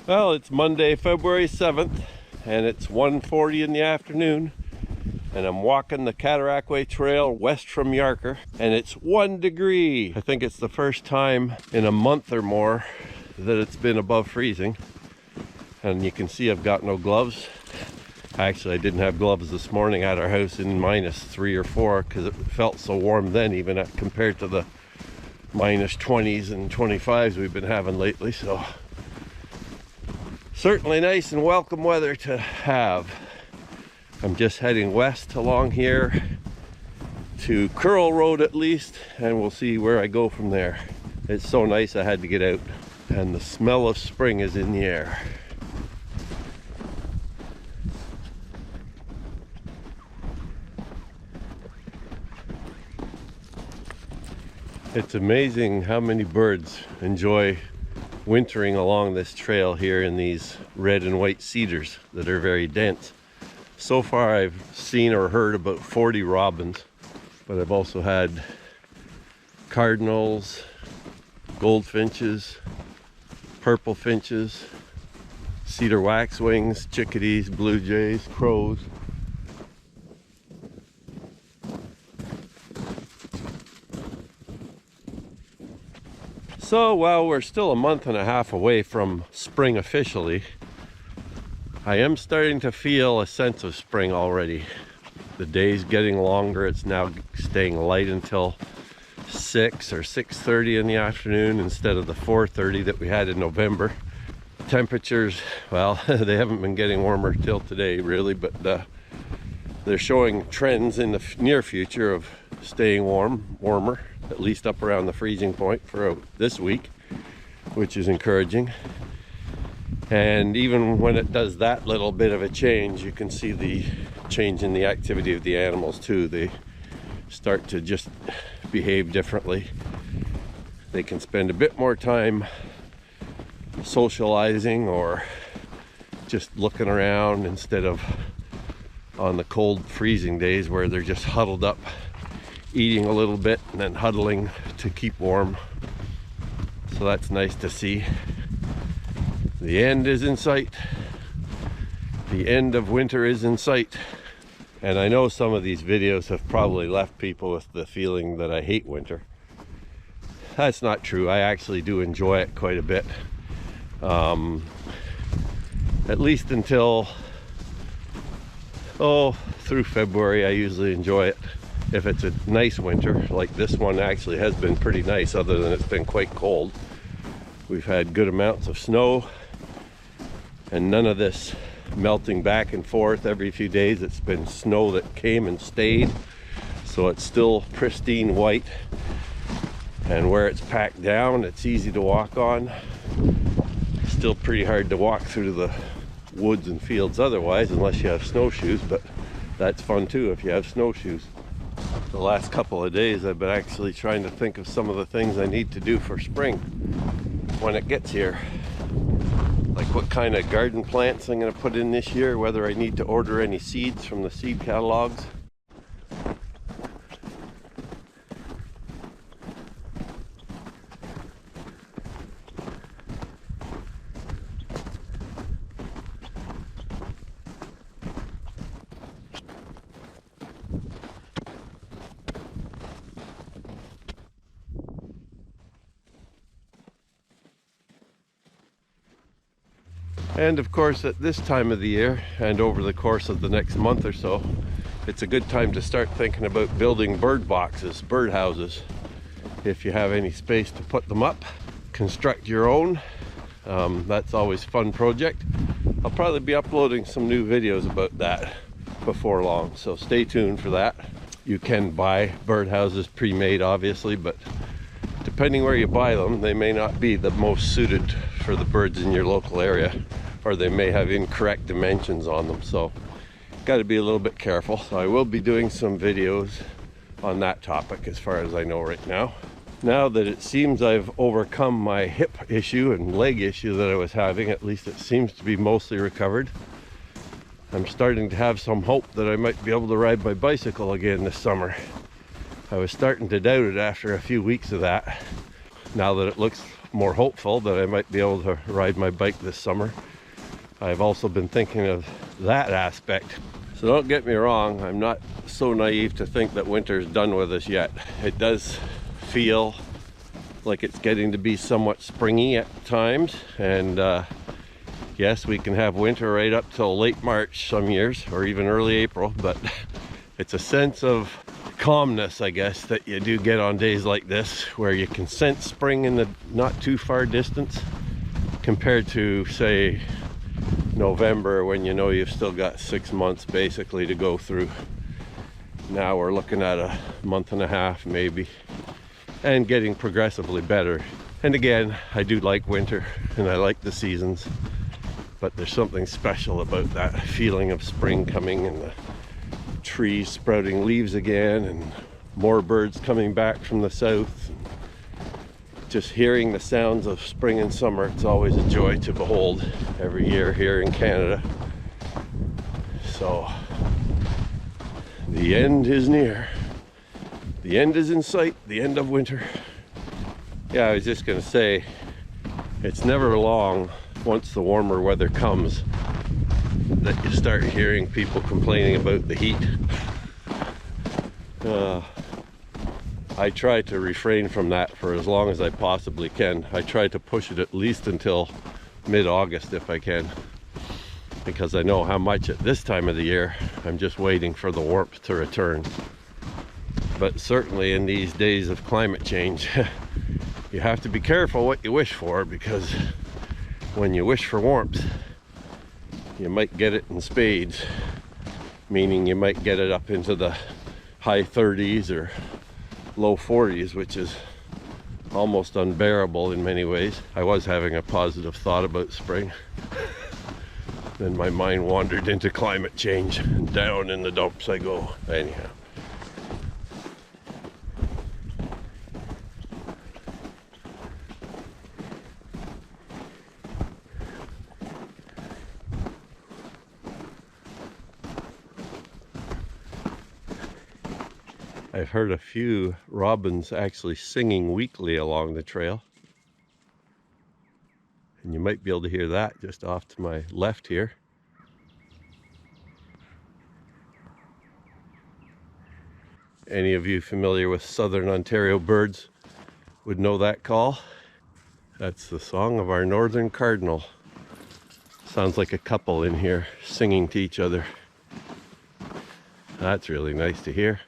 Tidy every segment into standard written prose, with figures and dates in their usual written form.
Well, it's Monday, February 7th, and it's 1:40 in the afternoon, and I'm walking the Cataraqui Trail west from Yarker, and it's 1 degree. I think it's the first time in a month or more that it's been above freezing, and you can see I've got no gloves. Actually, I didn't have gloves this morning at our house in -3 or 4 because it felt so warm then, even compared to the -20s and 25s we've been having lately. So certainly nice and welcome weather to have. I'm just heading west along here to Curl Road at least, and we'll see where I go from there. It's so nice I had to get out, and the smell of spring is in the air. It's amazing how many birds enjoy wintering along this trail here in these red and white cedars that are very dense. So far I've seen or heard about 40 robins, but I've also had cardinals, goldfinches, purple finches, cedar waxwings, chickadees, blue jays, crows. So while we're still a month and a half away from spring officially, I am starting to feel a sense of spring already. The day's getting longer. It's now staying light until 6 or 6:30 in the afternoon instead of the 4:30 that we had in November. Temperatures, well, they haven't been getting warmer till today really, but they're showing trends in the near future of staying warmer, at least up around the freezing point for this week, which is encouraging. And even when it does that little bit of a change, you can see the change in the activity of the animals too. They start to just behave differently. They can spend a bit more time socializing or just looking around instead of on the cold freezing days where they're just huddled up eating a little bit and then huddling to keep warm. So that's nice to see. The end is in sight. The end of winter is in sight. And I know some of these videos have probably left people with the feeling that I hate winter. That's not true. I actually do enjoy it quite a bit. At least until, through February I usually enjoy it. If it's a nice winter, like this one actually has been pretty nice, other than it's been quite cold. We've had good amounts of snow and none of this melting back and forth every few days. It's been snow that came and stayed, so it's still pristine white, and where it's packed down it's easy to walk on. Still pretty hard to walk through the woods and fields otherwise, unless you have snowshoes, but that's fun too if you have snowshoes. The last couple of days I've been actually trying to think of some of the things I need to do for spring when it gets here. Like what kind of garden plants I'm going to put in this year, whether I need to order any seeds from the seed catalogs. And of course at this time of the year and over the course of the next month or so, it's a good time to start thinking about building bird boxes, bird houses. If you have any space to put them up, construct your own. That's always a fun project. I'll probably be uploading some new videos about that before long, so stay tuned for that. You can buy birdhouses pre-made obviously, but depending where you buy them, they may not be the most suited for the birds in your local area, or they may have incorrect dimensions on them, so got to be a little bit careful. So I will be doing some videos on that topic as far as I know right now. Now that it seems I've overcome my hip issue and leg issue that I was having, at least it seems to be mostly recovered, I'm starting to have some hope that I might be able to ride my bicycle again this summer. I was starting to doubt it after a few weeks of that. Now that it looks more hopeful that I might be able to ride my bike this summer. I've also been thinking of that aspect. So don't get me wrong, I'm not so naive to think that winter's done with us yet. It does feel like it's getting to be somewhat springy at times, and yes, we can have winter right up till late March some years, or even early April, but it's a sense of calmness, I guess, that you do get on days like this, where you can sense spring in the not too far distance, compared to, say, November, when you know you've still got 6 months basically to go through. Now we're looking at a month and a half maybe, and getting progressively better. And again, I do like winter and I like the seasons, but there's something special about that feeling of spring coming and the trees sprouting leaves again and more birds coming back from the south. Just hearing the sounds of spring and summer, it's always a joy to behold every year here in Canada. So the end is near. The end is in sight, the end of winter. Yeah, I was just gonna say, it's never long, once the warmer weather comes, that you start hearing people complaining about the heat. I try to refrain from that for as long as I possibly can. I try to push it at least until mid-August if I can, because I know how much at this time of the year I'm just waiting for the warmth to return. But certainly in these days of climate change, you have to be careful what you wish for, because when you wish for warmth, you might get it in spades, meaning you might get it up into the high 30s or low 40s, which is almost unbearable in many ways. I was having a positive thought about spring. Then my mind wandered into climate change, and down in the dumps I go. Anyhow. I've heard a few robins actually singing weekly along the trail. And you might be able to hear that just off to my left here. Any of you familiar with Southern Ontario birds would know that call. That's the song of our northern cardinal. Sounds like a couple in here singing to each other. That's really nice to hear.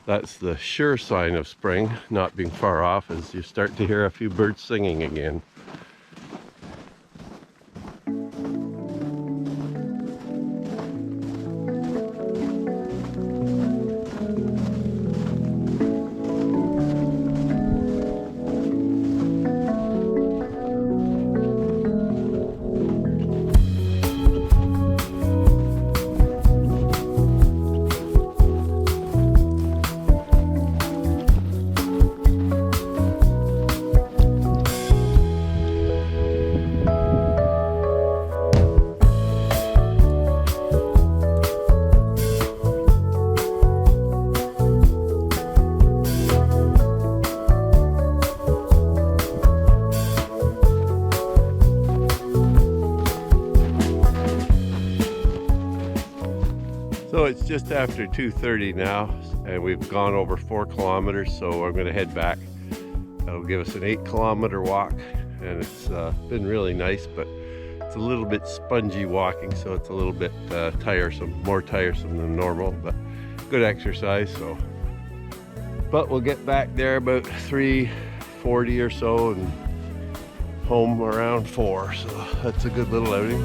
That's the sure sign of spring not being far off, as you start to hear a few birds singing again. So it's just after 2:30 now, and we've gone over 4 kilometers, so I'm going to head back. That'll give us an 8-kilometer walk, and it's been really nice, but it's a little bit spongy walking, so it's a little bit tiresome, more tiresome than normal, but good exercise. So, but we'll get back there about 3:40 or so, and home around 4, so that's a good little outing.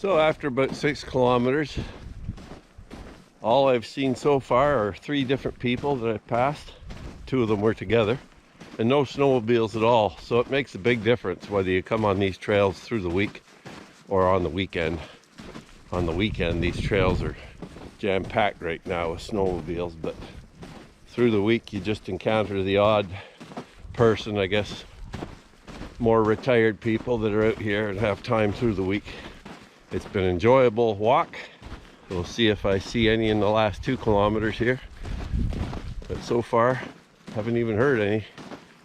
So after about 6 kilometers, all I've seen so far are 3 different people that I've passed. 2 of them were together, and no snowmobiles at all. So it makes a big difference whether you come on these trails through the week or on the weekend. On the weekend, these trails are jam-packed right now with snowmobiles, but through the week you just encounter the odd person, I guess, more retired people that are out here and have time through the week. It's been an enjoyable walk. We'll see if I see any in the last 2 kilometers here, but so far haven't even heard any.